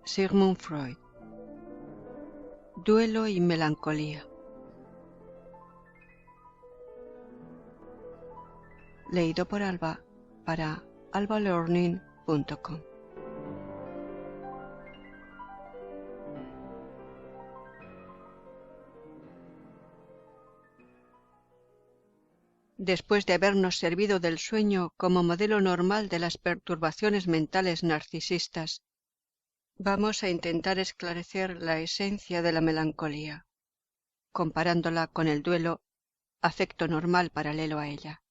Sigmund Freud. Duelo y melancolía. Leído por Alba para albalearning.com. Después de habernos servido del sueño como modelo normal de las perturbaciones mentales narcisistas, vamos a intentar esclarecer la esencia de la melancolía, comparándola con el duelo, afecto normal paralelo a ella.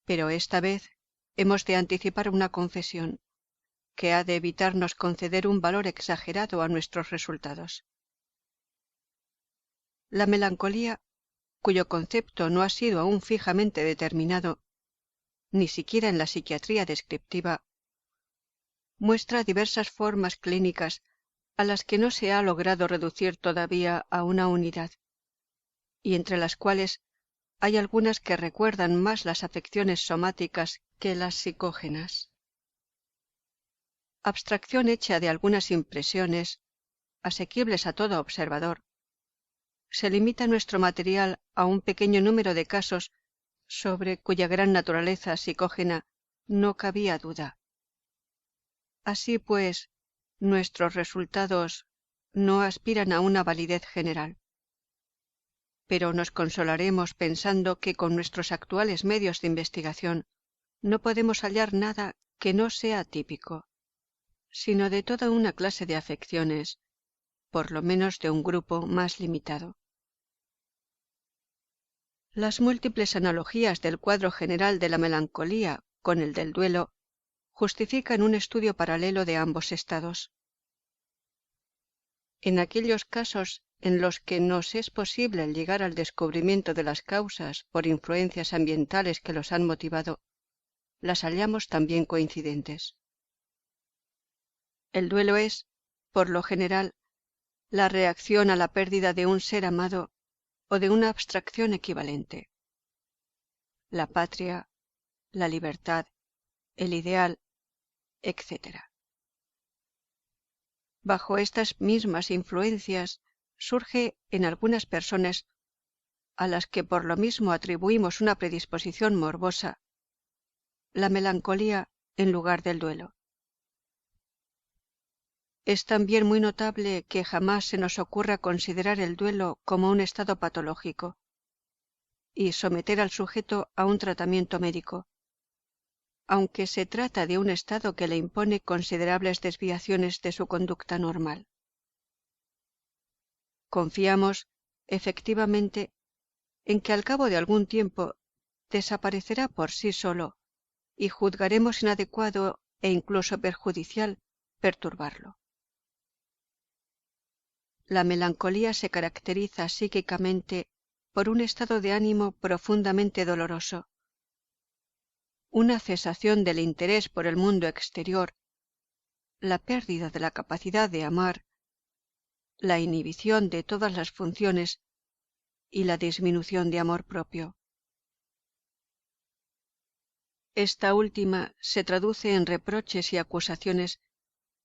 Pero esta vez hemos de anticipar una confesión que ha de evitarnos conceder un valor exagerado a nuestros resultados. La melancolía, cuyo concepto no ha sido aún fijamente determinado, ni siquiera en la psiquiatría descriptiva, muestra diversas formas clínicas a las que no se ha logrado reducir todavía a una unidad, y entre las cuales hay algunas que recuerdan más las afecciones somáticas que las psicógenas. Abstracción hecha de algunas impresiones, asequibles a todo observador, se limita nuestro material a un pequeño número de casos sobre cuya gran naturaleza psicógena no cabía duda. Así pues, nuestros resultados no aspiran a una validez general. Pero nos consolaremos pensando que con nuestros actuales medios de investigación no podemos hallar nada que no sea típico, sino de toda una clase de afecciones, por lo menos de un grupo más limitado. Las múltiples analogías del cuadro general de la melancolía con el del duelo justifican un estudio paralelo de ambos estados. En aquellos casos en los que nos es posible llegar al descubrimiento de las causas por influencias ambientales que los han motivado, las hallamos también coincidentes. El duelo es, por lo general, la reacción a la pérdida de un ser amado o de una abstracción equivalente. La patria, la libertad, el ideal, etc. Bajo estas mismas influencias surge en algunas personas, a las que por lo mismo atribuimos una predisposición morbosa, la melancolía en lugar del duelo. Es también muy notable que jamás se nos ocurra considerar el duelo como un estado patológico y someter al sujeto a un tratamiento médico, aunque se trata de un estado que le impone considerables desviaciones de su conducta normal. Confiamos, efectivamente, en que al cabo de algún tiempo desaparecerá por sí solo y juzgaremos inadecuado e incluso perjudicial perturbarlo. La melancolía se caracteriza psíquicamente por un estado de ánimo profundamente doloroso, una cesación del interés por el mundo exterior, la pérdida de la capacidad de amar, la inhibición de todas las funciones y la disminución de amor propio. Esta última se traduce en reproches y acusaciones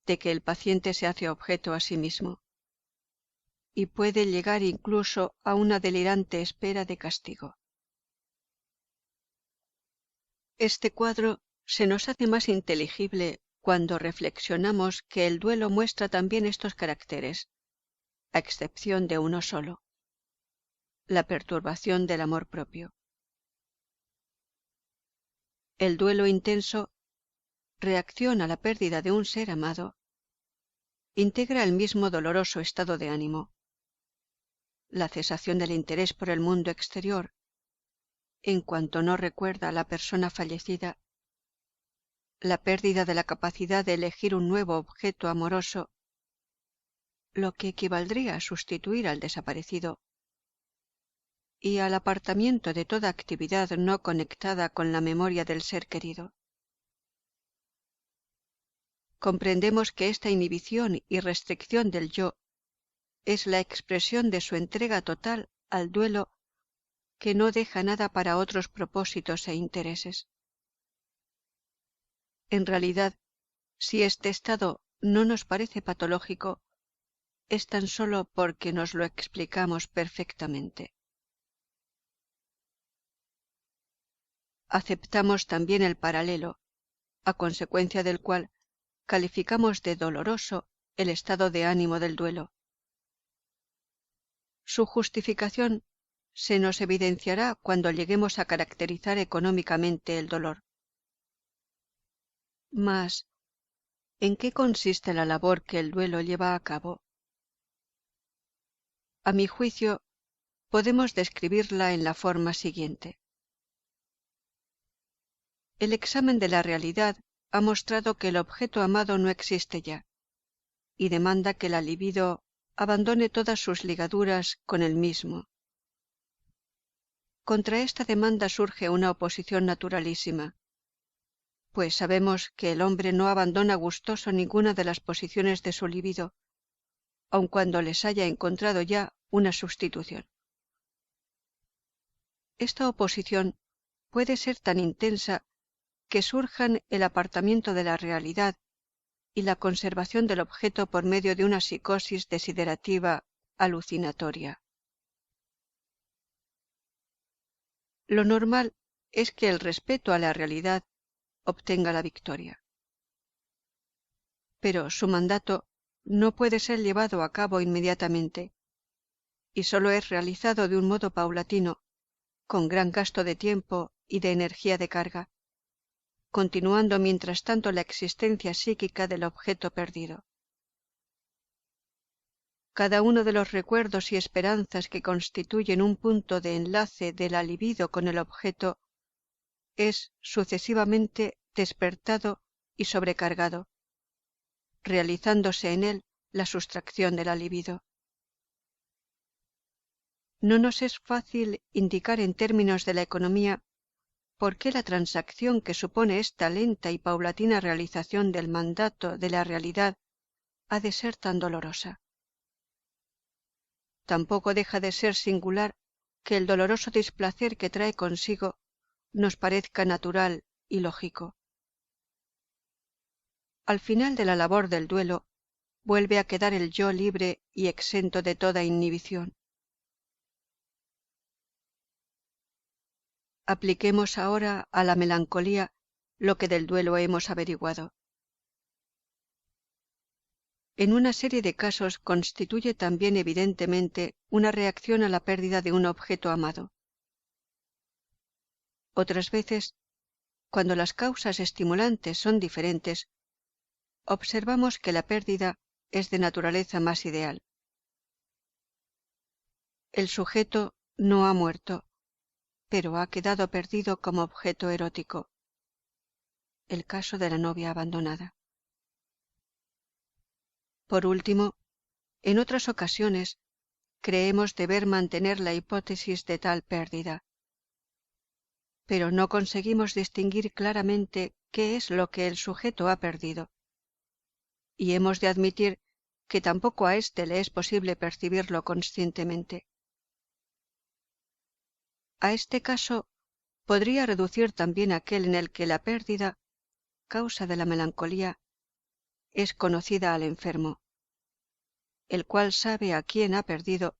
de que el paciente se hace objeto a sí mismo, y puede llegar incluso a una delirante espera de castigo. Este cuadro se nos hace más inteligible cuando reflexionamos que el duelo muestra también estos caracteres, a excepción de uno solo: la perturbación del amor propio. El duelo intenso, reacción a la pérdida de un ser amado, integra el mismo doloroso estado de ánimo: la cesación del interés por el mundo exterior, en cuanto no recuerda a la persona fallecida, la pérdida de la capacidad de elegir un nuevo objeto amoroso, lo que equivaldría a sustituir al desaparecido, y al apartamiento de toda actividad no conectada con la memoria del ser querido. Comprendemos que esta inhibición y restricción del yo es la expresión de su entrega total al duelo, que no deja nada para otros propósitos e intereses. En realidad, si este estado no nos parece patológico es tan solo porque nos lo explicamos perfectamente. Aceptamos también el paralelo, a consecuencia del cual calificamos de doloroso el estado de ánimo del duelo. Su justificación se nos evidenciará cuando lleguemos a caracterizar económicamente el dolor. Mas, ¿en qué consiste la labor que el duelo lleva a cabo? A mi juicio, podemos describirla en la forma siguiente. El examen de la realidad ha mostrado que el objeto amado no existe ya, y demanda que la libido abandone todas sus ligaduras con el mismo. Contra esta demanda surge una oposición naturalísima, pues sabemos que el hombre no abandona gustoso ninguna de las posiciones de su libido, aun cuando les haya encontrado ya una sustitución. Esta oposición puede ser tan intensa que surjan el apartamiento de la realidad y la conservación del objeto por medio de una psicosis desiderativa alucinatoria. Lo normal es que el respeto a la realidad obtenga la victoria. Pero su mandato no puede ser llevado a cabo inmediatamente, y solo es realizado de un modo paulatino, con gran gasto de tiempo y de energía de carga, continuando mientras tanto la existencia psíquica del objeto perdido. Cada uno de los recuerdos y esperanzas que constituyen un punto de enlace de la libido con el objeto es sucesivamente despertado y sobrecargado, realizándose en él la sustracción de la libido. No nos es fácil indicar en términos de la economía por qué la transacción que supone esta lenta y paulatina realización del mandato de la realidad ha de ser tan dolorosa. Tampoco deja de ser singular que el doloroso displacer que trae consigo nos parezca natural y lógico. Al final de la labor del duelo, vuelve a quedar el yo libre y exento de toda inhibición. Apliquemos ahora a la melancolía lo que del duelo hemos averiguado. En una serie de casos constituye también evidentemente una reacción a la pérdida de un objeto amado. Otras veces, cuando las causas estimulantes son diferentes, observamos que la pérdida es de naturaleza más ideal. El sujeto no ha muerto, pero ha quedado perdido como objeto erótico. El caso de la novia abandonada. Por último, en otras ocasiones, creemos deber mantener la hipótesis de tal pérdida, pero no conseguimos distinguir claramente qué es lo que el sujeto ha perdido, y hemos de admitir que tampoco a éste le es posible percibirlo conscientemente. A este caso podría reducir también aquel en el que la pérdida, causa de la melancolía, es conocida al enfermo, el cual sabe a quién ha perdido,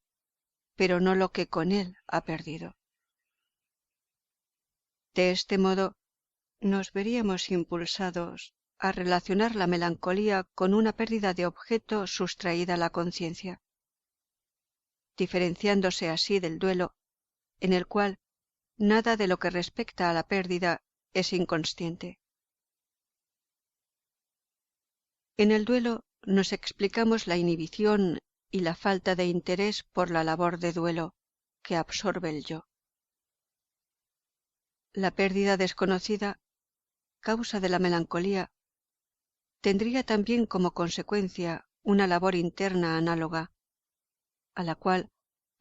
pero no lo que con él ha perdido. De este modo, nos veríamos impulsados a relacionar la melancolía con una pérdida de objeto sustraída a la conciencia, diferenciándose así del duelo, en el cual nada de lo que respecta a la pérdida es inconsciente. En el duelo nos explicamos la inhibición y la falta de interés por la labor de duelo que absorbe el yo. La pérdida desconocida, causa de la melancolía, tendría también como consecuencia una labor interna análoga, a la cual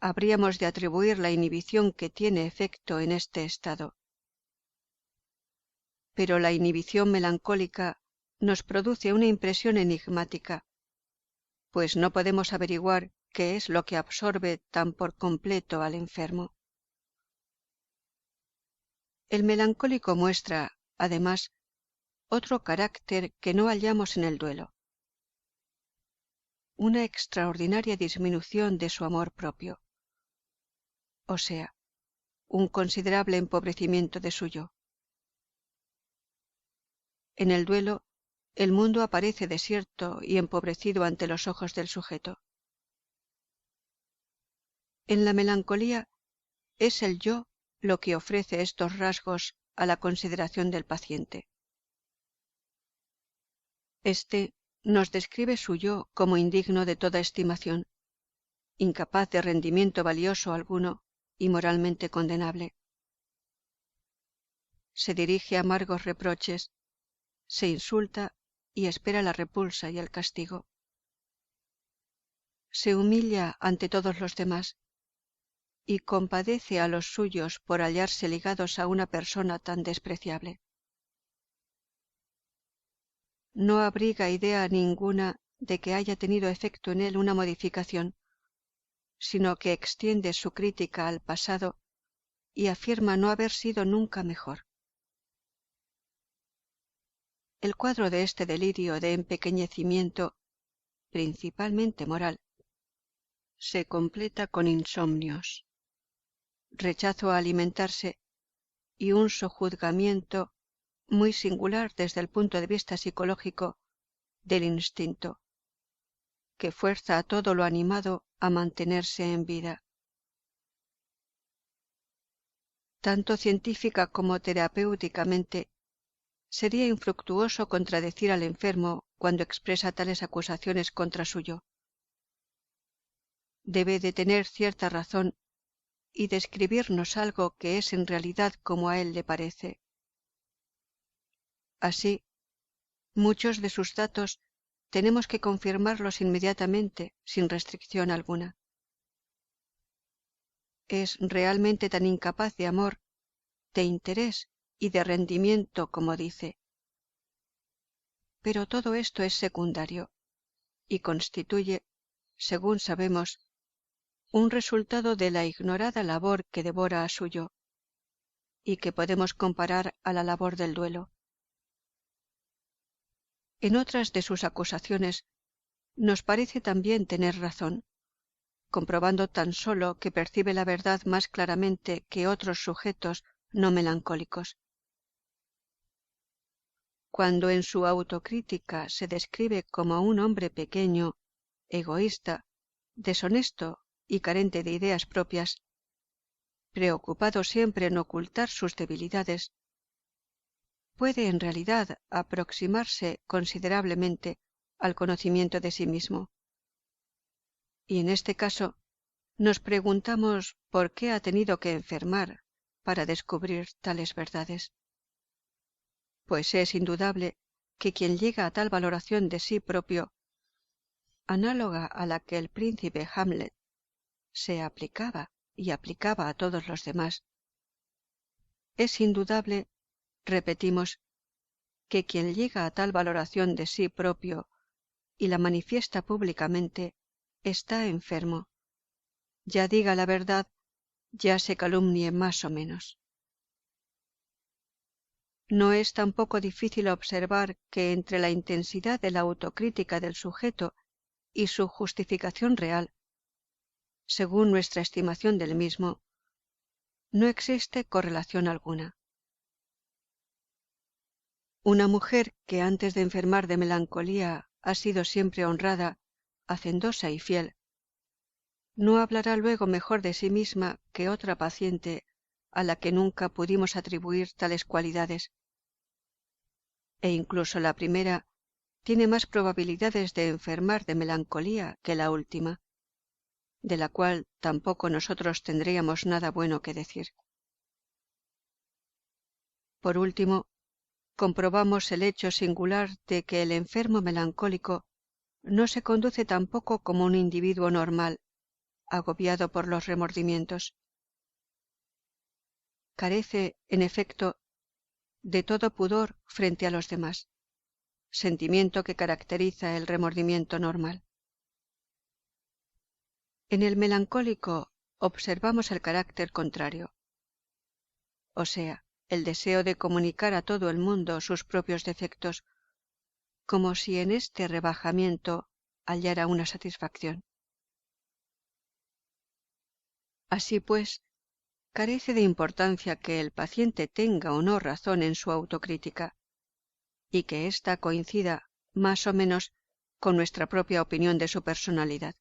habríamos de atribuir la inhibición que tiene efecto en este estado. Pero la inhibición melancólica nos produce una impresión enigmática, pues no podemos averiguar qué es lo que absorbe tan por completo al enfermo. El melancólico muestra, además, otro carácter que no hallamos en el duelo. una extraordinaria disminución de su amor propio, o sea, un considerable empobrecimiento de su yo. En el duelo, el mundo aparece desierto y empobrecido ante los ojos del sujeto. En la melancolía es el yo lo que ofrece estos rasgos a la consideración del paciente. Este nos describe su yo como indigno de toda estimación, incapaz de rendimiento valioso alguno y moralmente condenable. Se dirige amargos reproches, se insulta y espera la repulsa y el castigo. Se humilla ante todos los demás y compadece a los suyos por hallarse ligados a una persona tan despreciable. No abriga idea ninguna de que haya tenido efecto en él una modificación, sino que extiende su crítica al pasado y afirma no haber sido nunca mejor. El cuadro de este delirio de empequeñecimiento, principalmente moral, se completa con insomnios, rechazo a alimentarse y un sojuzgamiento muy singular desde el punto de vista psicológico del instinto, que fuerza a todo lo animado a mantenerse en vida. Tanto científica como terapéuticamente, sería infructuoso contradecir al enfermo cuando expresa tales acusaciones contra su yo. Debe de tener cierta razón y describirnos algo que es en realidad como a él le parece. Así, muchos de sus datos tenemos que confirmarlos inmediatamente, sin restricción alguna. Es realmente tan incapaz de amor, de interés y de rendimiento como dice. Pero todo esto es secundario y constituye, según sabemos, un resultado de la ignorada labor que devora a su yo y que podemos comparar a la labor del duelo. En otras de sus acusaciones nos parece también tener razón, comprobando tan solo que percibe la verdad más claramente que otros sujetos no melancólicos. Cuando en su autocrítica se describe como un hombre pequeño, egoísta, deshonesto y carente de ideas propias, preocupado siempre en ocultar sus debilidades, puede en realidad aproximarse considerablemente al conocimiento de sí mismo. Y en este caso, nos preguntamos por qué ha tenido que enfermar para descubrir tales verdades. Pues es indudable que quien llega a tal valoración de sí propio, análoga a la que el príncipe Hamlet se aplicaba y aplicaba a todos los demás, es indudable, repetimos, que quien llega a tal valoración de sí propio y la manifiesta públicamente está enfermo, ya diga la verdad, ya se calumnie más o menos. No es tampoco difícil observar que entre la intensidad de la autocrítica del sujeto y su justificación real, según nuestra estimación del mismo, no existe correlación alguna. Una mujer que antes de enfermar de melancolía ha sido siempre honrada, hacendosa y fiel, no hablará luego mejor de sí misma que otra paciente a la que nunca pudimos atribuir tales cualidades, e incluso la primera tiene más probabilidades de enfermar de melancolía que la última, de la cual tampoco nosotros tendríamos nada bueno que decir. Por último, comprobamos el hecho singular de que el enfermo melancólico no se conduce tampoco como un individuo normal, agobiado por los remordimientos. Carece, en efecto, de todo pudor frente a los demás, sentimiento que caracteriza el remordimiento normal. En el melancólico observamos el carácter contrario, o sea, el deseo de comunicar a todo el mundo sus propios defectos, como si en este rebajamiento hallara una satisfacción. Así pues, carece de importancia que el paciente tenga o no razón en su autocrítica, y que ésta coincida más o menos con nuestra propia opinión de su personalidad.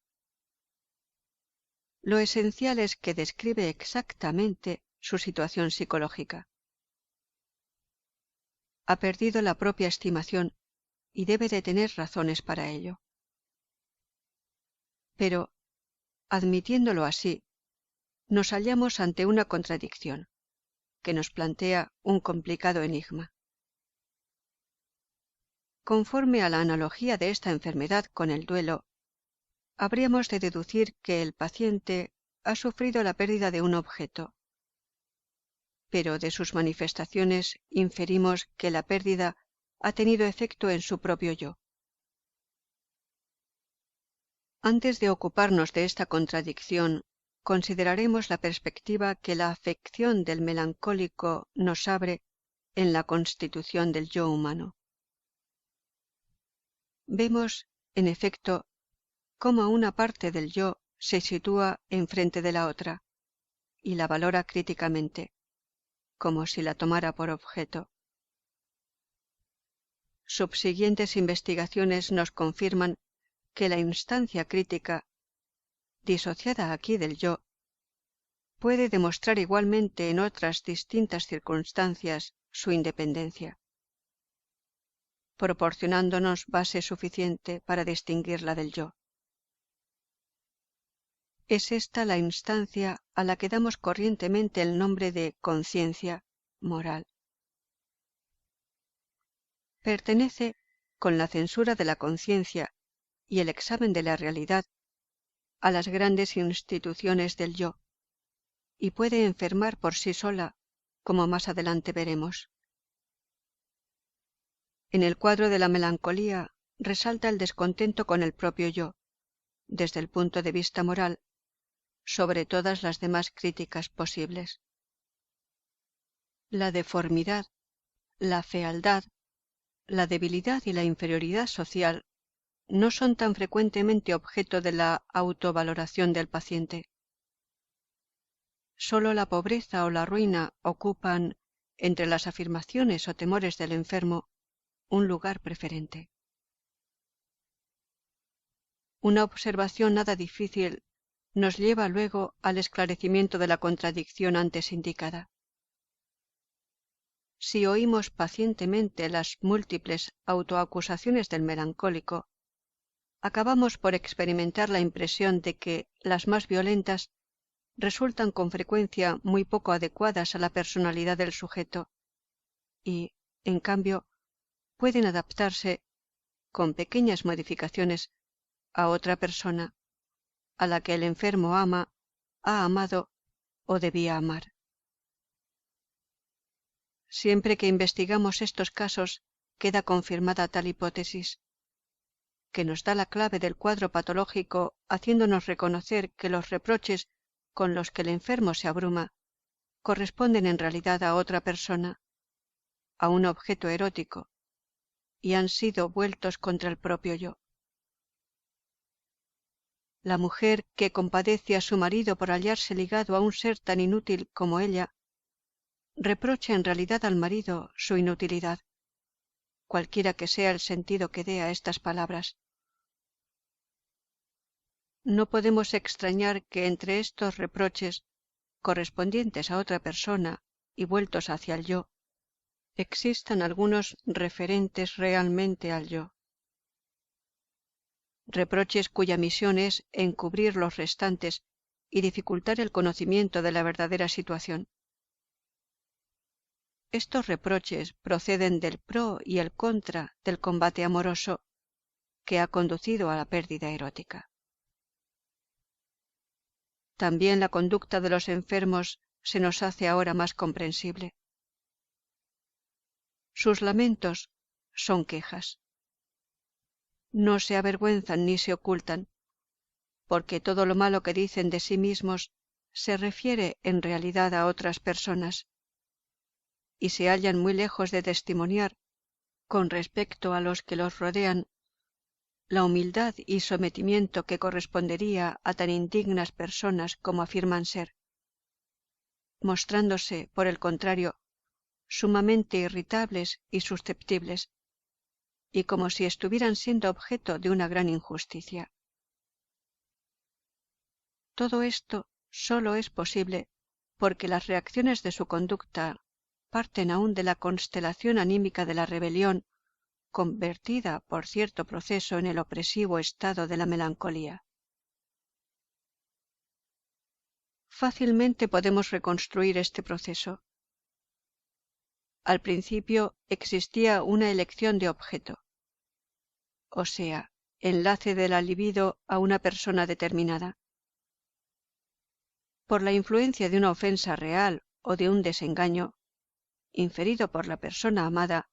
Lo esencial es que describe exactamente su situación psicológica. Ha perdido la propia estimación y debe de tener razones para ello. Pero, admitiéndolo así, nos hallamos ante una contradicción que nos plantea un complicado enigma. Conforme a la analogía de esta enfermedad con el duelo, habríamos de deducir que el paciente ha sufrido la pérdida de un objeto, pero de sus manifestaciones inferimos que la pérdida ha tenido efecto en su propio yo. Antes de ocuparnos de esta contradicción, consideraremos la perspectiva que la afección del melancólico nos abre en la constitución del yo humano. Vemos, en efecto, cómo una parte del yo se sitúa enfrente de la otra y la valora críticamente, como si la tomara por objeto. Subsiguientes investigaciones nos confirman que la instancia crítica, disociada aquí del yo, puede demostrar igualmente en otras distintas circunstancias su independencia, proporcionándonos base suficiente para distinguirla del yo. Es esta la instancia a la que damos corrientemente el nombre de conciencia moral. Pertenece, con la censura de la conciencia y el examen de la realidad, a las grandes instituciones del yo, y puede enfermar por sí sola, como más adelante veremos. En el cuadro de la melancolía resalta el descontento con el propio yo, desde el punto de vista moral, sobre todas las demás críticas posibles. La deformidad, la fealdad, la debilidad y la inferioridad social no son tan frecuentemente objeto de la autovaloración del paciente. Sólo la pobreza o la ruina ocupan, entre las afirmaciones o temores del enfermo, un lugar preferente. Una observación nada difícil nos lleva luego al esclarecimiento de la contradicción antes indicada. Si oímos pacientemente las múltiples autoacusaciones del melancólico, acabamos por experimentar la impresión de que las más violentas resultan con frecuencia muy poco adecuadas a la personalidad del sujeto y, en cambio, pueden adaptarse, con pequeñas modificaciones, a otra persona, a la que el enfermo ama, ha amado o debía amar. Siempre que investigamos estos casos, queda confirmada tal hipótesis, que nos da la clave del cuadro patológico, haciéndonos reconocer que los reproches con los que el enfermo se abruma corresponden en realidad a otra persona, a un objeto erótico, y han sido vueltos contra el propio yo. La mujer que compadece a su marido por hallarse ligado a un ser tan inútil como ella, reprocha en realidad al marido su inutilidad, cualquiera que sea el sentido que dé a estas palabras. No podemos extrañar que entre estos reproches, correspondientes a otra persona y vueltos hacia el yo, existan algunos referentes realmente al yo. Reproches cuya misión es encubrir los restantes y dificultar el conocimiento de la verdadera situación. Estos reproches proceden del pro y el contra del combate amoroso que ha conducido a la pérdida erótica. También la conducta de los enfermos se nos hace ahora más comprensible. Sus lamentos son quejas. No se avergüenzan ni se ocultan, porque todo lo malo que dicen de sí mismos se refiere en realidad a otras personas, y se hallan muy lejos de testimoniar, con respecto a los que los rodean, la humildad y sometimiento que correspondería a tan indignas personas como afirman ser, mostrándose, por el contrario, sumamente irritables y susceptibles, y como si estuvieran siendo objeto de una gran injusticia. Todo esto solo es posible porque las reacciones de su conducta parten aún de la constelación anímica de la rebelión, convertida por cierto proceso en el opresivo estado de la melancolía. Fácilmente podemos reconstruir este proceso. Al principio existía una elección de objeto, o sea, enlace de la libido a una persona determinada. Por la influencia de una ofensa real o de un desengaño, inferido por la persona amada,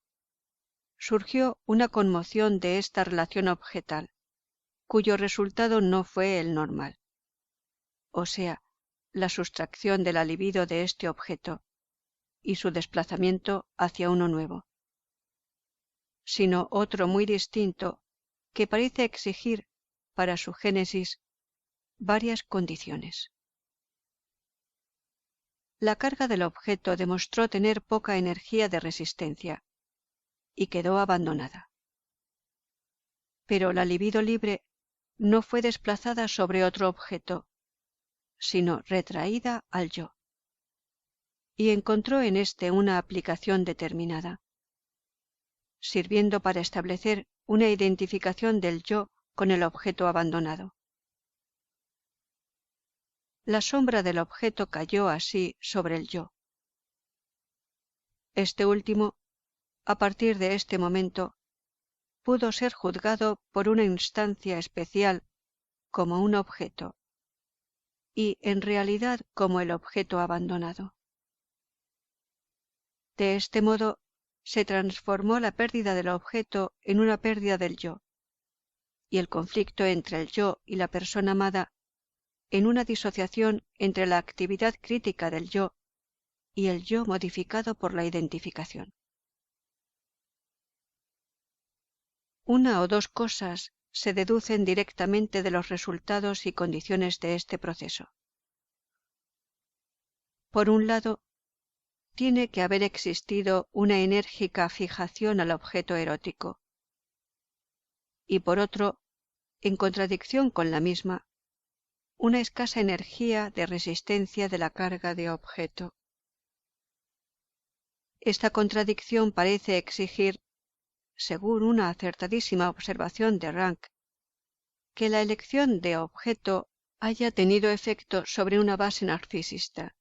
surgió una conmoción de esta relación objetal, cuyo resultado no fue el normal, o sea, la sustracción de la libido de este objeto y su desplazamiento hacia uno nuevo, sino otro muy distinto que parece exigir para su génesis varias condiciones. La carga del objeto demostró tener poca energía de resistencia y quedó abandonada. Pero la libido libre no fue desplazada sobre otro objeto, sino retraída al yo, y encontró en éste una aplicación determinada, sirviendo para establecer una identificación del yo con el objeto abandonado. La sombra del objeto cayó así sobre el yo. Este último, a partir de este momento, pudo ser juzgado por una instancia especial como un objeto, y en realidad como el objeto abandonado. De este modo, se transformó la pérdida del objeto en una pérdida del yo, y el conflicto entre el yo y la persona amada en una disociación entre la actividad crítica del yo y el yo modificado por la identificación. Una o dos cosas se deducen directamente de los resultados y condiciones de este proceso. Por un lado, tiene que haber existido una enérgica fijación al objeto erótico, y por otro, en contradicción con la misma, una escasa energía de resistencia de la carga de objeto. Esta contradicción parece exigir, según una acertadísima observación de Rank, que la elección de objeto haya tenido efecto sobre una base narcisista,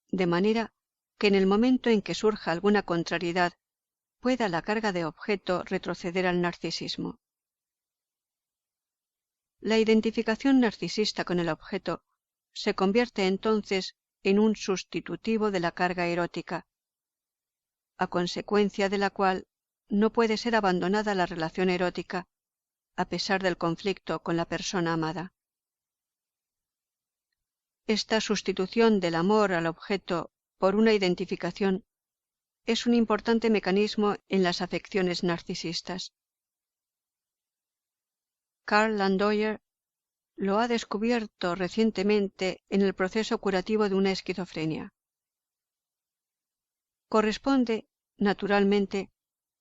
de manera que en el momento en que surja alguna contrariedad pueda la carga de objeto retroceder al narcisismo. La identificación narcisista con el objeto se convierte entonces en un sustitutivo de la carga erótica, a consecuencia de la cual no puede ser abandonada la relación erótica a pesar del conflicto con la persona amada. Esta sustitución del amor al objeto por una identificación es un importante mecanismo en las afecciones narcisistas. Carl Landauer lo ha descubierto recientemente en el proceso curativo de una esquizofrenia. Corresponde, naturalmente,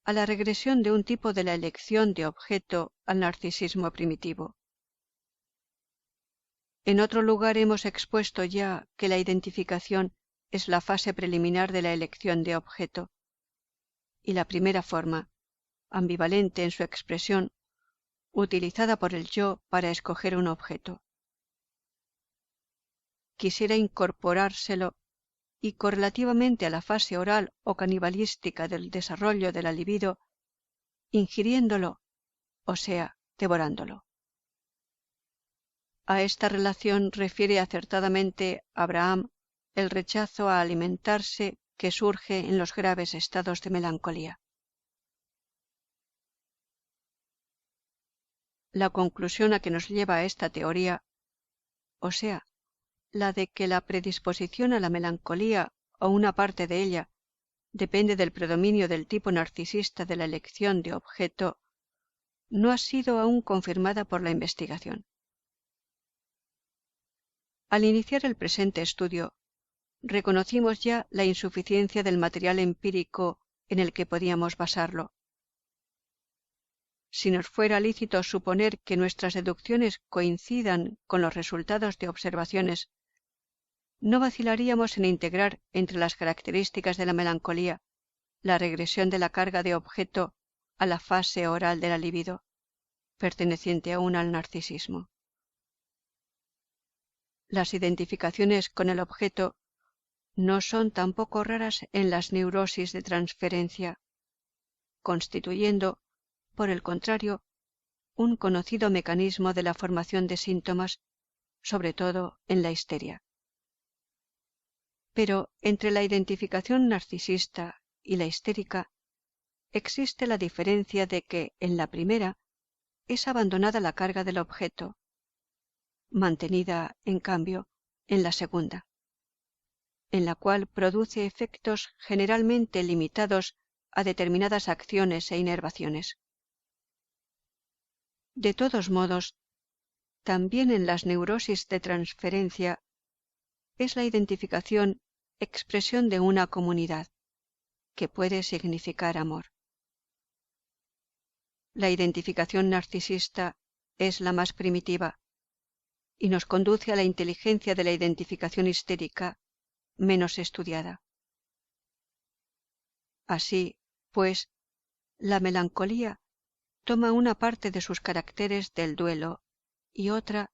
a la regresión de un tipo de la elección de objeto al narcisismo primitivo. En otro lugar hemos expuesto ya que la identificación es la fase preliminar de la elección de objeto, y la primera forma, ambivalente en su expresión, utilizada por el yo para escoger un objeto. Quisiera incorporárselo y correlativamente a la fase oral o canibalística del desarrollo de la libido, ingiriéndolo, o sea, devorándolo. A esta relación refiere acertadamente Abraham el rechazo a alimentarse que surge en los graves estados de melancolía. La conclusión a que nos lleva esta teoría, o sea, la de que la predisposición a la melancolía o una parte de ella depende del predominio del tipo narcisista de la elección de objeto, no ha sido aún confirmada por la investigación. Al iniciar el presente estudio, reconocimos ya la insuficiencia del material empírico en el que podíamos basarlo. Si nos fuera lícito suponer que nuestras deducciones coincidan con los resultados de observaciones, no vacilaríamos en integrar entre las características de la melancolía la regresión de la carga de objeto a la fase oral de la libido, perteneciente aún al narcisismo. Las identificaciones con el objeto no son tampoco raras en las neurosis de transferencia, constituyendo, por el contrario, un conocido mecanismo de la formación de síntomas, sobre todo en la histeria. Pero entre la identificación narcisista y la histérica existe la diferencia de que en la primera es abandonada la carga del objeto, mantenida, en cambio, en la segunda, en la cual produce efectos generalmente limitados a determinadas acciones e inervaciones. De todos modos, también en las neurosis de transferencia es la identificación expresión de una comunidad, que puede significar amor. La identificación narcisista es la más primitiva y nos conduce a la inteligencia de la identificación histérica menos estudiada. Así, pues, la melancolía toma una parte de sus caracteres del duelo y otra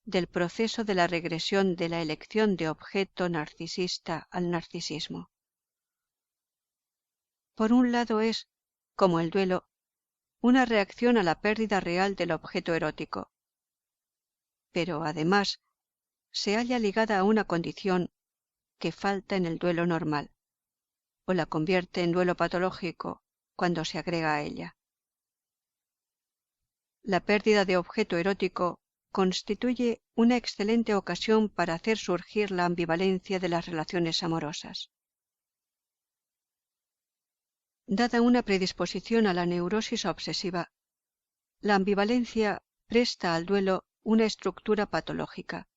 del proceso de la regresión de la elección de objeto narcisista al narcisismo. Por un lado es, como el duelo, una reacción a la pérdida real del objeto erótico, pero además se halla ligada a una condición que falta en el duelo normal, o la convierte en duelo patológico cuando se agrega a ella. La pérdida de objeto erótico constituye una excelente ocasión para hacer surgir la ambivalencia de las relaciones amorosas. Dada una predisposición a la neurosis obsesiva, la ambivalencia presta al duelo una estructura patológica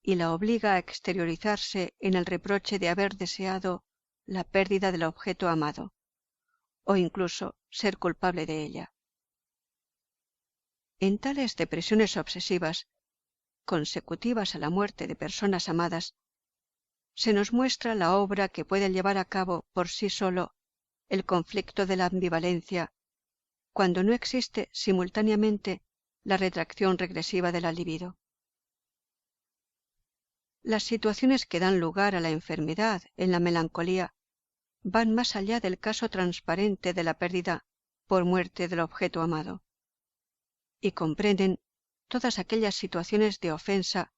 y la obliga a exteriorizarse en el reproche de haber deseado la pérdida del objeto amado, o incluso ser culpable de ella. En tales depresiones obsesivas, consecutivas a la muerte de personas amadas, se nos muestra la obra que puede llevar a cabo por sí solo el conflicto de la ambivalencia cuando no existe simultáneamente la retracción regresiva de la libido. Las situaciones que dan lugar a la enfermedad en la melancolía van más allá del caso transparente de la pérdida por muerte del objeto amado, y comprenden todas aquellas situaciones de ofensa,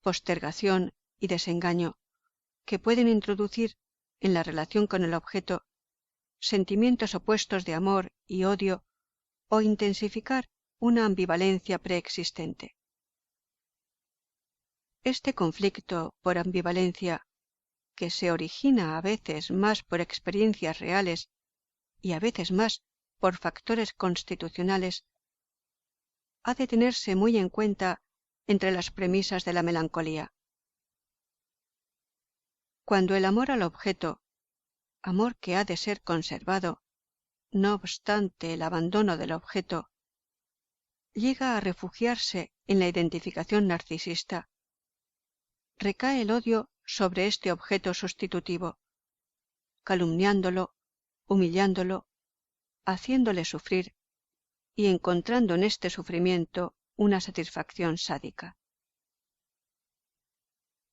postergación y desengaño que pueden introducir en la relación con el objeto sentimientos opuestos de amor y odio o intensificar una ambivalencia preexistente. Este conflicto por ambivalencia, que se origina a veces más por experiencias reales y a veces más por factores constitucionales, ha de tenerse muy en cuenta entre las premisas de la melancolía. Cuando el amor al objeto, amor que ha de ser conservado, no obstante el abandono del objeto, llega a refugiarse en la identificación narcisista, recae el odio sobre este objeto sustitutivo, calumniándolo, humillándolo, haciéndole sufrir y encontrando en este sufrimiento una satisfacción sádica.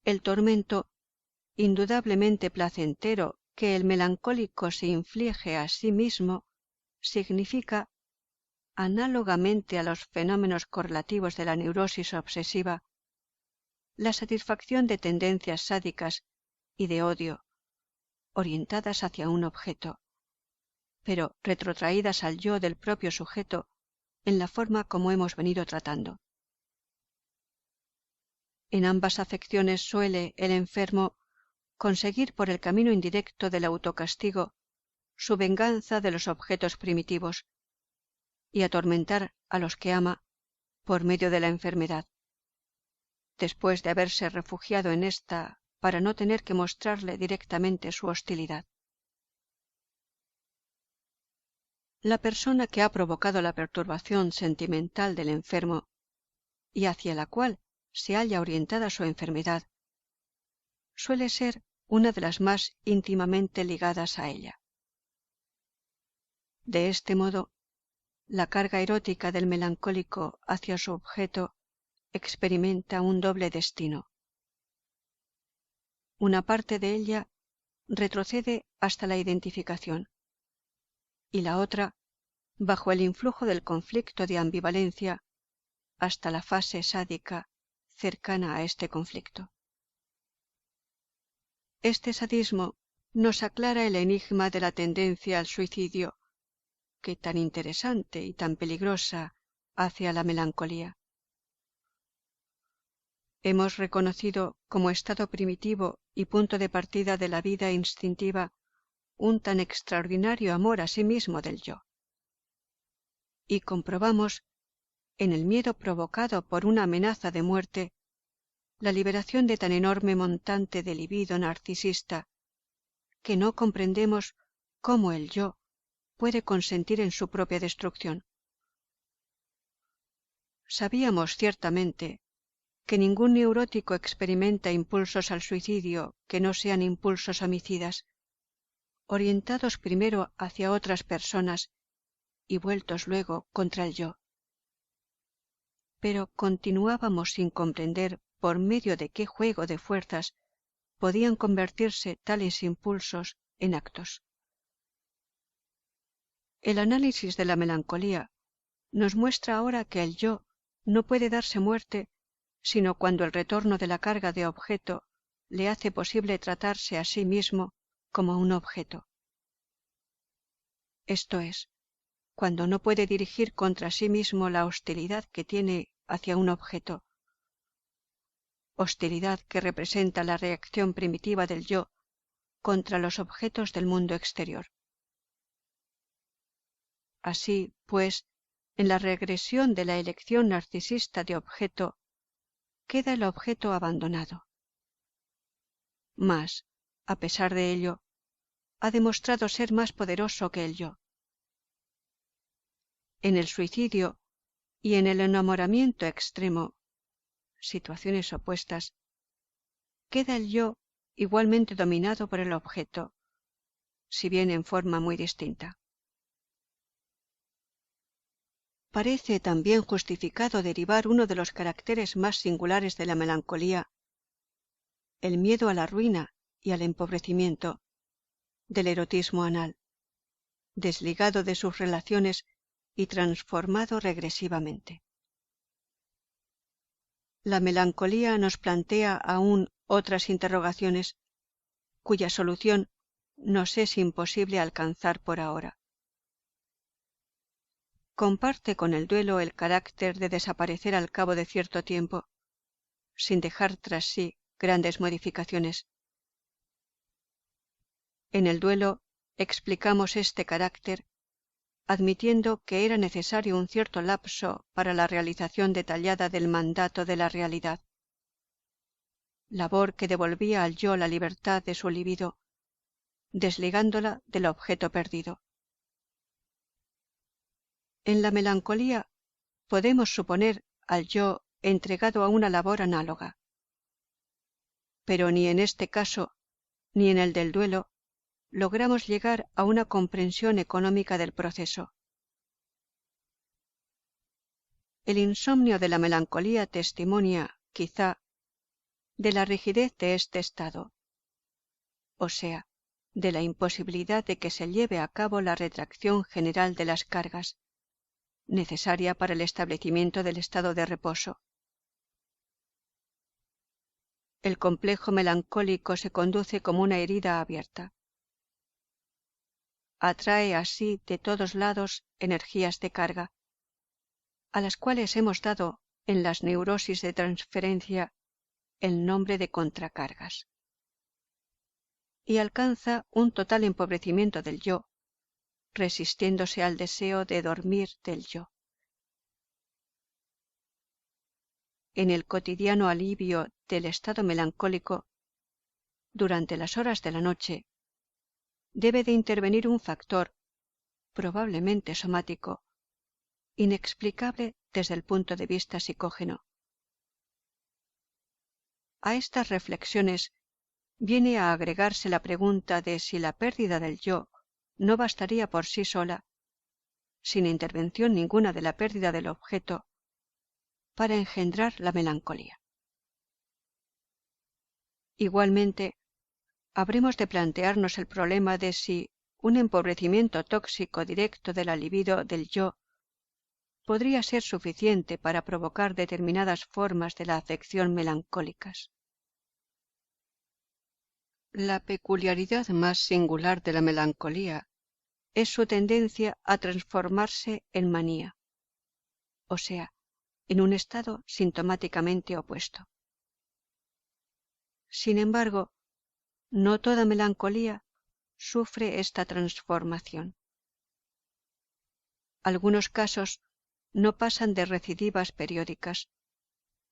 El tormento, indudablemente placentero, que el melancólico se inflige a sí mismo, significa, análogamente a los fenómenos correlativos de la neurosis obsesiva, la satisfacción de tendencias sádicas y de odio, orientadas hacia un objeto, pero retrotraídas al yo del propio sujeto en la forma como hemos venido tratando. En ambas afecciones suele el enfermo conseguir por el camino indirecto del autocastigo su venganza de los objetos primitivos, y atormentar a los que ama por medio de la enfermedad, después de haberse refugiado en ésta para no tener que mostrarle directamente su hostilidad. La persona que ha provocado la perturbación sentimental del enfermo y hacia la cual se halla orientada su enfermedad, suele ser una de las más íntimamente ligadas a ella. De este modo, la carga erótica del melancólico hacia su objeto experimenta un doble destino. Una parte de ella retrocede hasta la identificación, y la otra, bajo el influjo del conflicto de ambivalencia, hasta la fase sádica cercana a este conflicto. Este sadismo nos aclara el enigma de la tendencia al suicidio, que tan interesante y tan peligrosa hace a la melancolía. Hemos reconocido como estado primitivo y punto de partida de la vida instintiva un tan extraordinario amor a sí mismo del yo. Y comprobamos, en el miedo provocado por una amenaza de muerte, la liberación de tan enorme montante de libido narcisista, que no comprendemos cómo el yo puede consentir en su propia destrucción. Sabíamos ciertamente que ningún neurótico experimenta impulsos al suicidio que no sean impulsos homicidas, orientados primero hacia otras personas y vueltos luego contra el yo. Pero continuábamos sin comprender por medio de qué juego de fuerzas podían convertirse tales impulsos en actos. El análisis de la melancolía nos muestra ahora que el yo no puede darse muerte sino cuando el retorno de la carga de objeto le hace posible tratarse a sí mismo como un objeto. Esto es, cuando no puede dirigir contra sí mismo la hostilidad que tiene hacia un objeto, hostilidad que representa la reacción primitiva del yo contra los objetos del mundo exterior. Así, pues, en la regresión de la elección narcisista de objeto, queda el objeto abandonado. Mas, a pesar de ello, ha demostrado ser más poderoso que el yo. En el suicidio y en el enamoramiento extremo, situaciones opuestas, queda el yo igualmente dominado por el objeto, si bien en forma muy distinta. Parece también justificado derivar uno de los caracteres más singulares de la melancolía, el miedo a la ruina y al empobrecimiento, del erotismo anal, desligado de sus relaciones y transformado regresivamente. La melancolía nos plantea aún otras interrogaciones, cuya solución nos es imposible alcanzar por ahora. Comparte con el duelo el carácter de desaparecer al cabo de cierto tiempo, sin dejar tras sí grandes modificaciones. En el duelo explicamos este carácter, admitiendo que era necesario un cierto lapso para la realización detallada del mandato de la realidad, labor que devolvía al yo la libertad de su libido, desligándola del objeto perdido. En la melancolía podemos suponer al yo entregado a una labor análoga, pero ni en este caso ni en el del duelo logramos llegar a una comprensión económica del proceso. El insomnio de la melancolía testimonia, quizá, de la rigidez de este estado, o sea, de la imposibilidad de que se lleve a cabo la retracción general de las cargas, necesaria para el establecimiento del estado de reposo. El complejo melancólico se conduce como una herida abierta. Atrae así de todos lados energías de carga, a las cuales hemos dado en las neurosis de transferencia el nombre de contracargas. Y alcanza un total empobrecimiento del yo, resistiéndose al deseo de dormir del yo. En el cotidiano alivio del estado melancólico, durante las horas de la noche, debe de intervenir un factor, probablemente somático, inexplicable desde el punto de vista psicógeno. A estas reflexiones viene a agregarse la pregunta de si la pérdida del yo no bastaría por sí sola, sin intervención ninguna de la pérdida del objeto, para engendrar la melancolía. Igualmente, habremos de plantearnos el problema de si un empobrecimiento tóxico directo de la libido del yo podría ser suficiente para provocar determinadas formas de la afección melancólicas. La peculiaridad más singular de la melancolía es su tendencia a transformarse en manía, o sea, en un estado sintomáticamente opuesto. Sin embargo, no toda melancolía sufre esta transformación. Algunos casos no pasan de recidivas periódicas,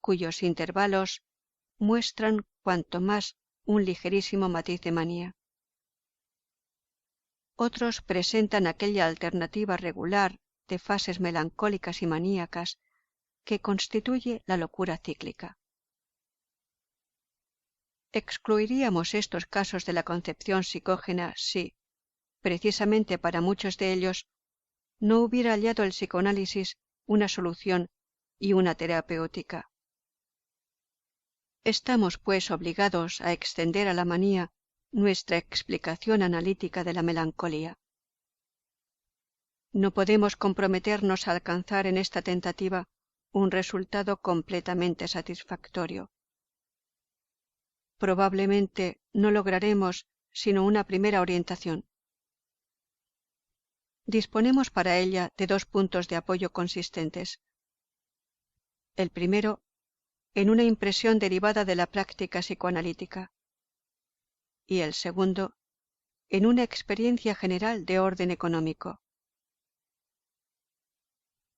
cuyos intervalos muestran cuanto más un ligerísimo matiz de manía. Otros presentan aquella alternativa regular de fases melancólicas y maníacas que constituye la locura cíclica. Excluiríamos estos casos de la concepción psicógena si, precisamente para muchos de ellos, no hubiera hallado el psicoanálisis una solución y una terapéutica. Estamos, pues, obligados a extender a la manía nuestra explicación analítica de la melancolía. No podemos comprometernos a alcanzar en esta tentativa un resultado completamente satisfactorio. Probablemente no lograremos sino una primera orientación. Disponemos para ella de dos puntos de apoyo consistentes. El primero, en una impresión derivada de la práctica psicoanalítica, y el segundo, en una experiencia general de orden económico.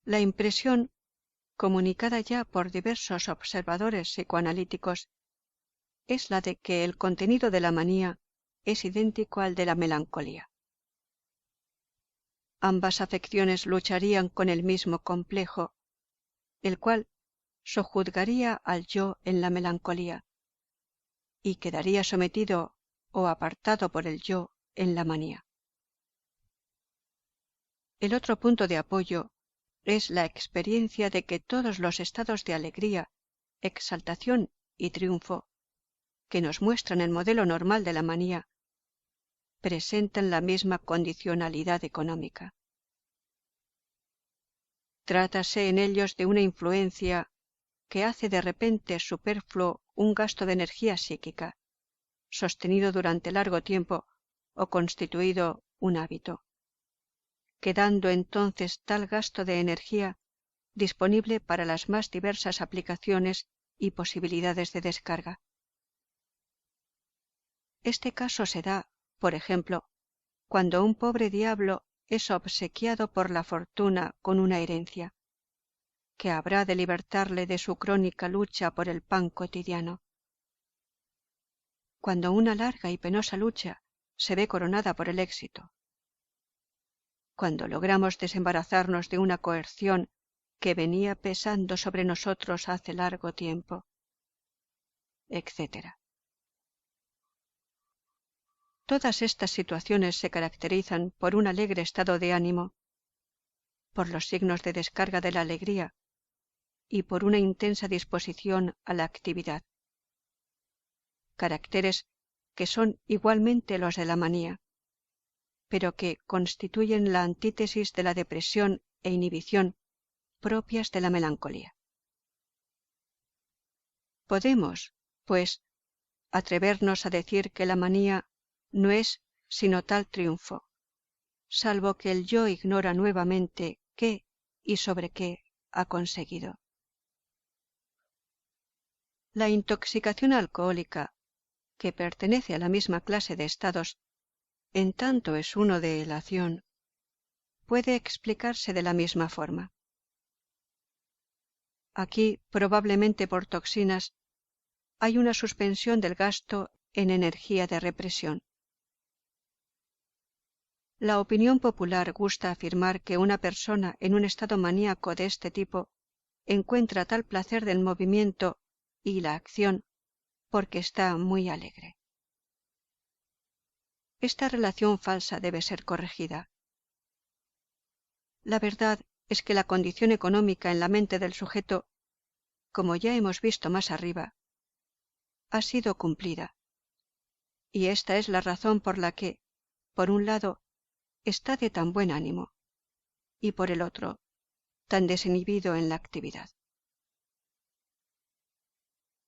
La impresión, comunicada ya por diversos observadores psicoanalíticos, es la de que el contenido de la manía es idéntico al de la melancolía. Ambas afecciones lucharían con el mismo complejo, el cual sojuzgaría al yo en la melancolía y quedaría sometido o apartado por el yo en la manía. El otro punto de apoyo es la experiencia de que todos los estados de alegría, exaltación y triunfo que nos muestran el modelo normal de la manía presentan la misma condicionalidad económica. Trátase en ellos de una influencia que hace de repente superfluo un gasto de energía psíquica, sostenido durante largo tiempo o constituido un hábito, quedando entonces tal gasto de energía disponible para las más diversas aplicaciones y posibilidades de descarga. Este caso se da, por ejemplo, cuando un pobre diablo es obsequiado por la fortuna con una herencia, que habrá de libertarle de su crónica lucha por el pan cotidiano. Cuando una larga y penosa lucha se ve coronada por el éxito. Cuando logramos desembarazarnos de una coerción que venía pesando sobre nosotros hace largo tiempo, etc. Todas estas situaciones se caracterizan por un alegre estado de ánimo, por los signos de descarga de la alegría y por una intensa disposición a la actividad. Caracteres que son igualmente los de la manía, pero que constituyen la antítesis de la depresión e inhibición propias de la melancolía. Podemos, pues, atrevernos a decir que la manía no es sino tal triunfo, salvo que el yo ignora nuevamente qué y sobre qué ha conseguido. La intoxicación alcohólica, que pertenece a la misma clase de estados, en tanto es uno de elación, puede explicarse de la misma forma. Aquí, probablemente por toxinas, hay una suspensión del gasto en energía de represión. La opinión popular gusta afirmar que una persona en un estado maníaco de este tipo encuentra tal placer del movimiento y la acción porque está muy alegre. Esta relación falsa debe ser corregida. La verdad es que la condición económica en la mente del sujeto, como ya hemos visto más arriba, ha sido cumplida. Y esta es la razón por la que, por un lado, está de tan buen ánimo, y por el otro, tan desinhibido en la actividad.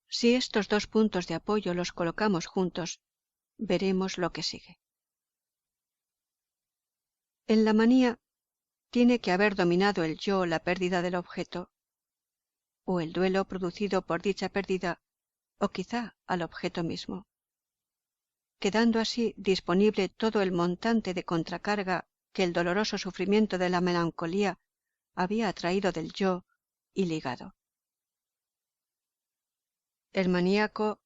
Si estos dos puntos de apoyo los colocamos juntos, veremos lo que sigue. En la manía tiene que haber dominado el yo la pérdida del objeto, o el duelo producido por dicha pérdida, o quizá al objeto mismo, quedando así disponible todo el montante de contracarga que el doloroso sufrimiento de la melancolía había atraído del yo y ligado. El maníaco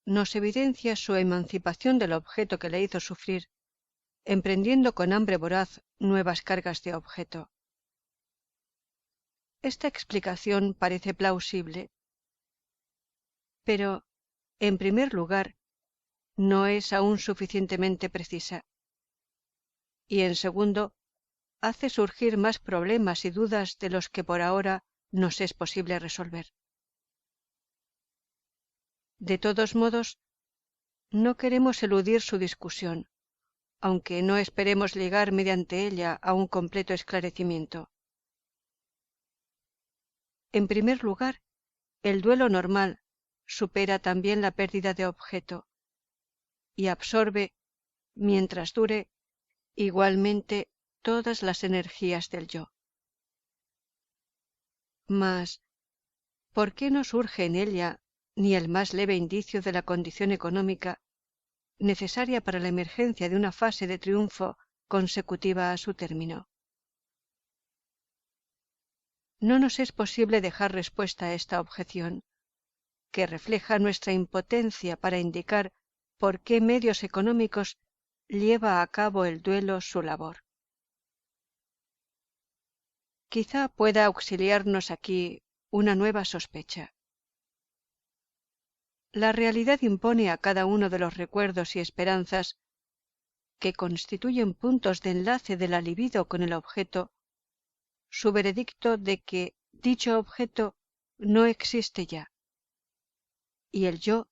nos evidencia su emancipación del objeto que le hizo sufrir, emprendiendo con hambre voraz nuevas cargas de objeto. Esta explicación parece plausible, pero, en primer lugar, no es aún suficientemente precisa, y en segundo, hace surgir más problemas y dudas de los que por ahora nos es posible resolver. De todos modos, no queremos eludir su discusión, aunque no esperemos llegar mediante ella a un completo esclarecimiento. En primer lugar, el duelo normal supera también la pérdida de objeto y absorbe, mientras dure, igualmente todas las energías del yo. Mas, ¿por qué no surge en ella ni el más leve indicio de la condición económica necesaria para la emergencia de una fase de triunfo consecutiva a su término? No nos es posible dejar respuesta a esta objeción, que refleja nuestra impotencia para indicar por qué medios económicos lleva a cabo el duelo su labor. Quizá pueda auxiliarnos aquí una nueva sospecha. La realidad impone a cada uno de los recuerdos y esperanzas que constituyen puntos de enlace de la libido con el objeto, su veredicto de que dicho objeto no existe ya, y el yo,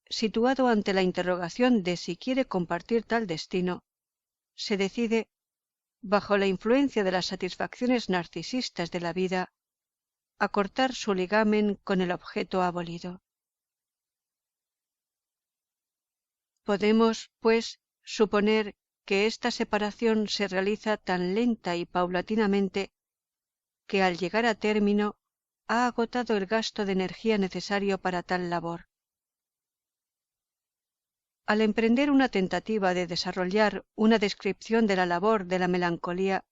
situado ante la interrogación de si quiere compartir tal destino, se decide, bajo la influencia de las satisfacciones narcisistas de la vida, a cortar su ligamen con el objeto abolido. Podemos, pues, suponer que esta separación se realiza tan lenta y paulatinamente que al llegar a término ha agotado el gasto de energía necesario para tal labor. Al emprender una tentativa de desarrollar una descripción de la labor de la melancolía,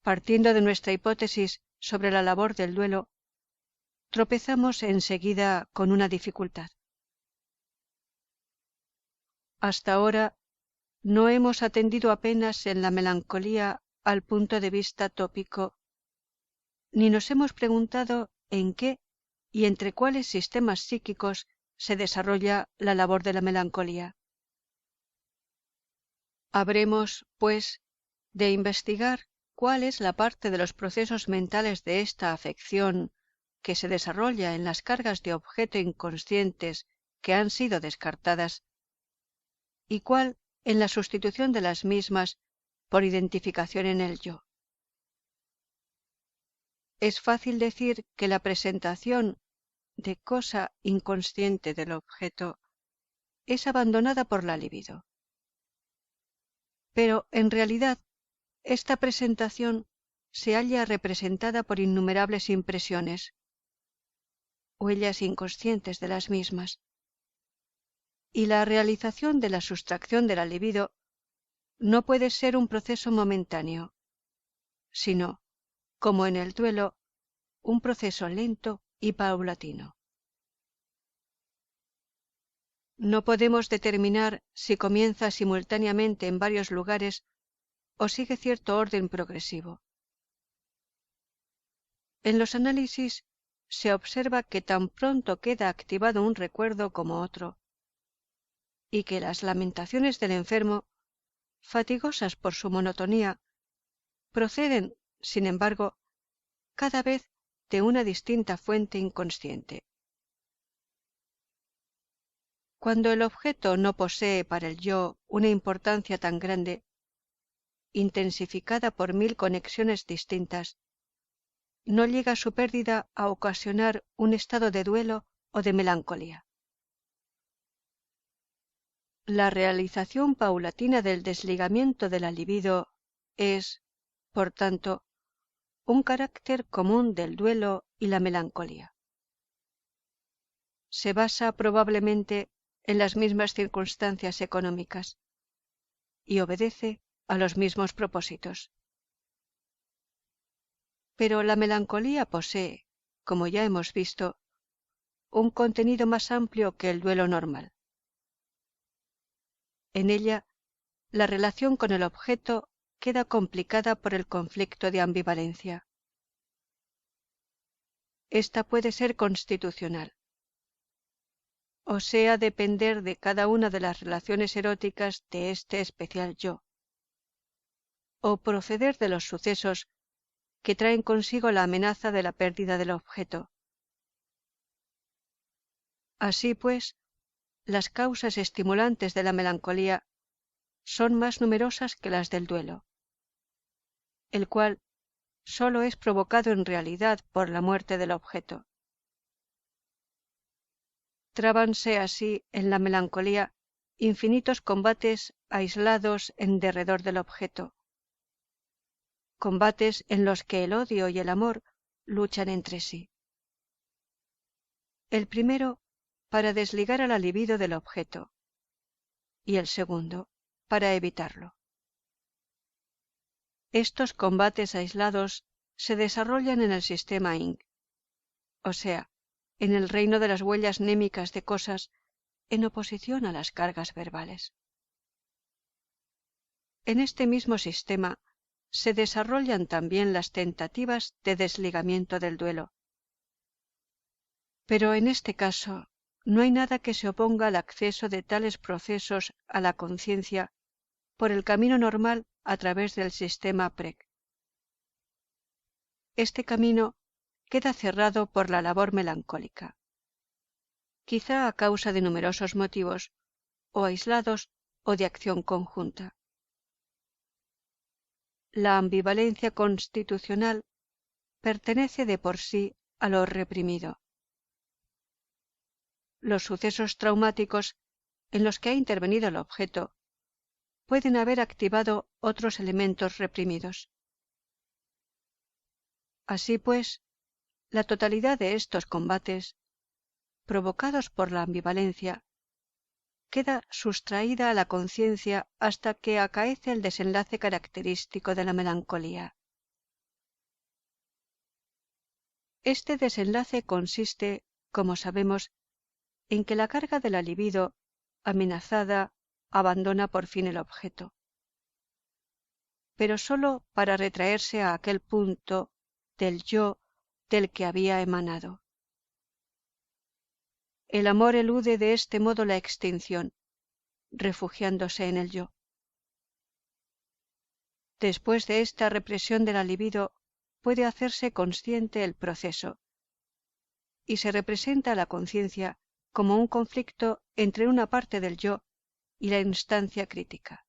partiendo de nuestra hipótesis sobre la labor del duelo, tropezamos enseguida con una dificultad. Hasta ahora no hemos atendido apenas en la melancolía al punto de vista tópico, ni nos hemos preguntado en qué y entre cuáles sistemas psíquicos se desarrolla la labor de la melancolía. Habremos, pues, de investigar cuál es la parte de los procesos mentales de esta afección que se desarrolla en las cargas de objeto inconscientes que han sido descartadas, y cuál en la sustitución de las mismas por identificación en el yo. Es fácil decir que la presentación de cosa inconsciente del objeto es abandonada por la libido. Pero, en realidad, esta presentación se halla representada por innumerables impresiones, huellas inconscientes de las mismas, y la realización de la sustracción de la libido no puede ser un proceso momentáneo, sino, como en el duelo, un proceso lento y paulatino. No podemos determinar si comienza simultáneamente en varios lugares o sigue cierto orden progresivo. En los análisis se observa que tan pronto queda activado un recuerdo como otro, y que las lamentaciones del enfermo, fatigosas por su monotonía, proceden, sin embargo, cada vez de una distinta fuente inconsciente. Cuando el objeto no posee para el yo una importancia tan grande, intensificada por 1000 conexiones distintas, no llega su pérdida a ocasionar un estado de duelo o de melancolía. La realización paulatina del desligamiento de la libido es, por tanto, un carácter común del duelo y la melancolía. Se basa probablemente en las mismas circunstancias económicas y obedece a los mismos propósitos. Pero la melancolía posee, como ya hemos visto, un contenido más amplio que el duelo normal. En ella, la relación con el objeto queda complicada por el conflicto de ambivalencia. Esta puede ser constitucional, o sea, depender de cada una de las relaciones eróticas de este especial yo, o proceder de los sucesos que traen consigo la amenaza de la pérdida del objeto. Así pues, las causas estimulantes de la melancolía son más numerosas que las del duelo, el cual sólo es provocado en realidad por la muerte del objeto. Trábanse así en la melancolía infinitos combates aislados en derredor del objeto, combates en los que el odio y el amor luchan entre sí. El primero para desligar a la libido del objeto y el segundo para evitarlo. Estos combates aislados se desarrollan en el sistema Ing, o sea, en el reino de las huellas némicas de cosas en oposición a las cargas verbales. En este mismo sistema se desarrollan también las tentativas de desligamiento del duelo. Pero en este caso no hay nada que se oponga al acceso de tales procesos a la conciencia por el camino normal a través del sistema PREC. Este camino queda cerrado por la labor melancólica, quizá a causa de numerosos motivos, o aislados o de acción conjunta. La ambivalencia constitucional pertenece de por sí a lo reprimido. Los sucesos traumáticos en los que ha intervenido el objeto pueden haber activado otros elementos reprimidos. Así pues, la totalidad de estos combates, provocados por la ambivalencia, queda sustraída a la conciencia hasta que acaece el desenlace característico de la melancolía. Este desenlace consiste, como sabemos, en que la carga de la libido, amenazada, abandona por fin el objeto, pero sólo para retraerse a aquel punto del yo del que había emanado. El amor elude de este modo la extinción, refugiándose en el yo. Después de esta represión de la libido puede hacerse consciente el proceso, y se representa a la conciencia como un conflicto entre una parte del yo y la instancia crítica.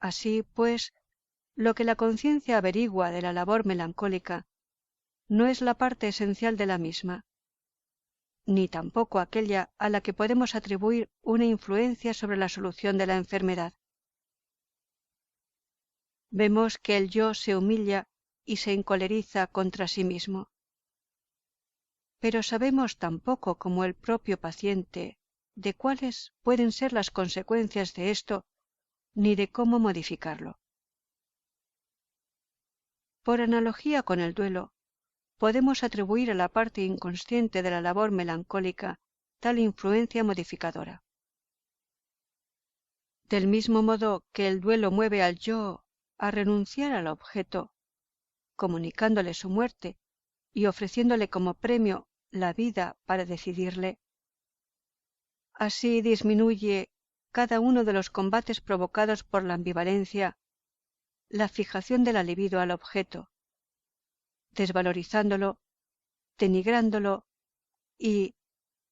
Así pues, lo que la conciencia averigua de la labor melancólica no es la parte esencial de la misma, ni tampoco aquella a la que podemos atribuir una influencia sobre la solución de la enfermedad. Vemos que el yo se humilla y se encoleriza contra sí mismo. Pero sabemos tan poco como el propio paciente de cuáles pueden ser las consecuencias de esto, ni de cómo modificarlo. Por analogía con el duelo, podemos atribuir a la parte inconsciente de la labor melancólica tal influencia modificadora. Del mismo modo que el duelo mueve al yo a renunciar al objeto, comunicándole su muerte y ofreciéndole como premio la vida para decidirle, así disminuye cada uno de los combates provocados por la ambivalencia, la fijación de la libido al objeto, desvalorizándolo, denigrándolo y,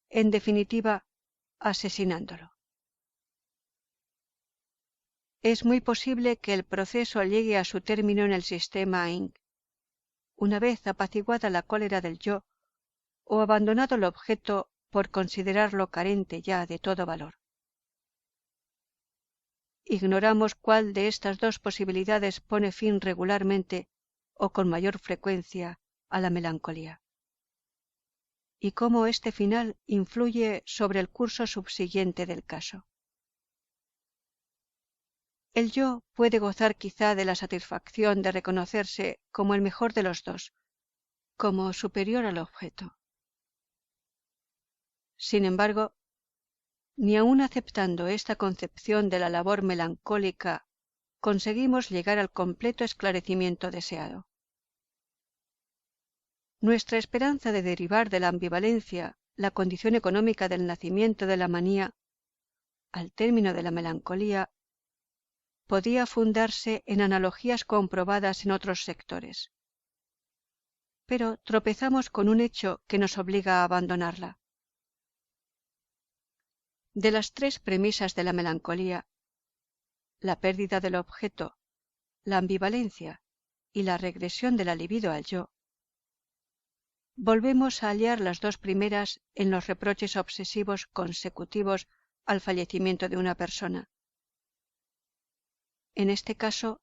en definitiva, asesinándolo. Es muy posible que el proceso llegue a su término en el sistema Inc., una vez apaciguada la cólera del yo o abandonado el objeto por considerarlo carente ya de todo valor. Ignoramos cuál de estas dos posibilidades pone fin regularmente o con mayor frecuencia a la melancolía, y cómo este final influye sobre el curso subsiguiente del caso. El yo puede gozar quizá de la satisfacción de reconocerse como el mejor de los dos, como superior al objeto. Sin embargo, ni aun aceptando esta concepción de la labor melancólica conseguimos llegar al completo esclarecimiento deseado. Nuestra esperanza de derivar de la ambivalencia la condición económica del nacimiento de la manía, al término de la melancolía, podía fundarse en analogías comprobadas en otros sectores. Pero tropezamos con un hecho que nos obliga a abandonarla. De las tres premisas de la melancolía, la pérdida del objeto, la ambivalencia y la regresión de la libido al yo, volvemos a hallar las dos primeras en los reproches obsesivos consecutivos al fallecimiento de una persona. En este caso,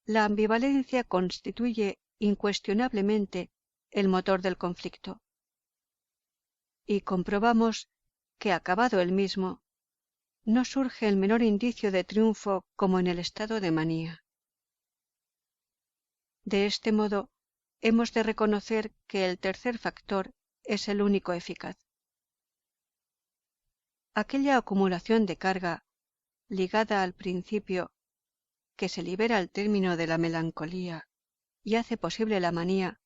la ambivalencia constituye incuestionablemente el motor del conflicto, y comprobamos que, acabado el mismo, no surge el menor indicio de triunfo como en el estado de manía. De este modo, hemos de reconocer que el tercer factor es el único eficaz. Aquella acumulación de carga, ligada al principio, que se libera al término de la melancolía y hace posible la manía,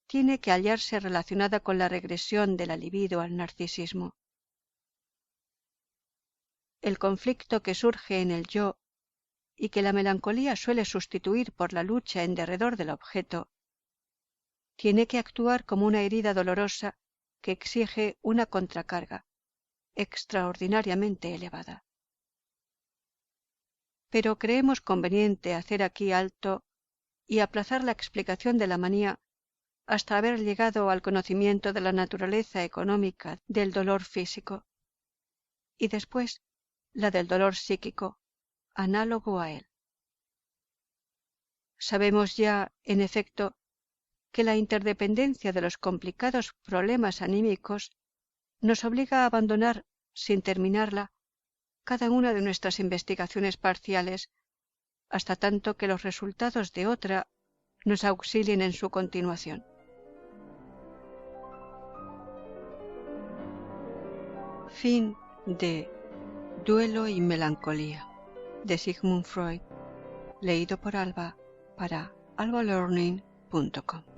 tiene que hallarse relacionada con la regresión de la libido al narcisismo. El conflicto que surge en el yo y que la melancolía suele sustituir por la lucha en derredor del objeto, tiene que actuar como una herida dolorosa que exige una contracarga extraordinariamente elevada. Pero creemos conveniente hacer aquí alto y aplazar la explicación de la manía hasta haber llegado al conocimiento de la naturaleza económica del dolor físico, y después la del dolor psíquico, análogo a él. Sabemos ya, en efecto, que la interdependencia de los complicados problemas anímicos nos obliga a abandonar, sin terminarla, cada una de nuestras investigaciones parciales, hasta tanto que los resultados de otra nos auxilien en su continuación. Fin de Duelo y melancolía, de Sigmund Freud, leído por Alba para albalearning.com.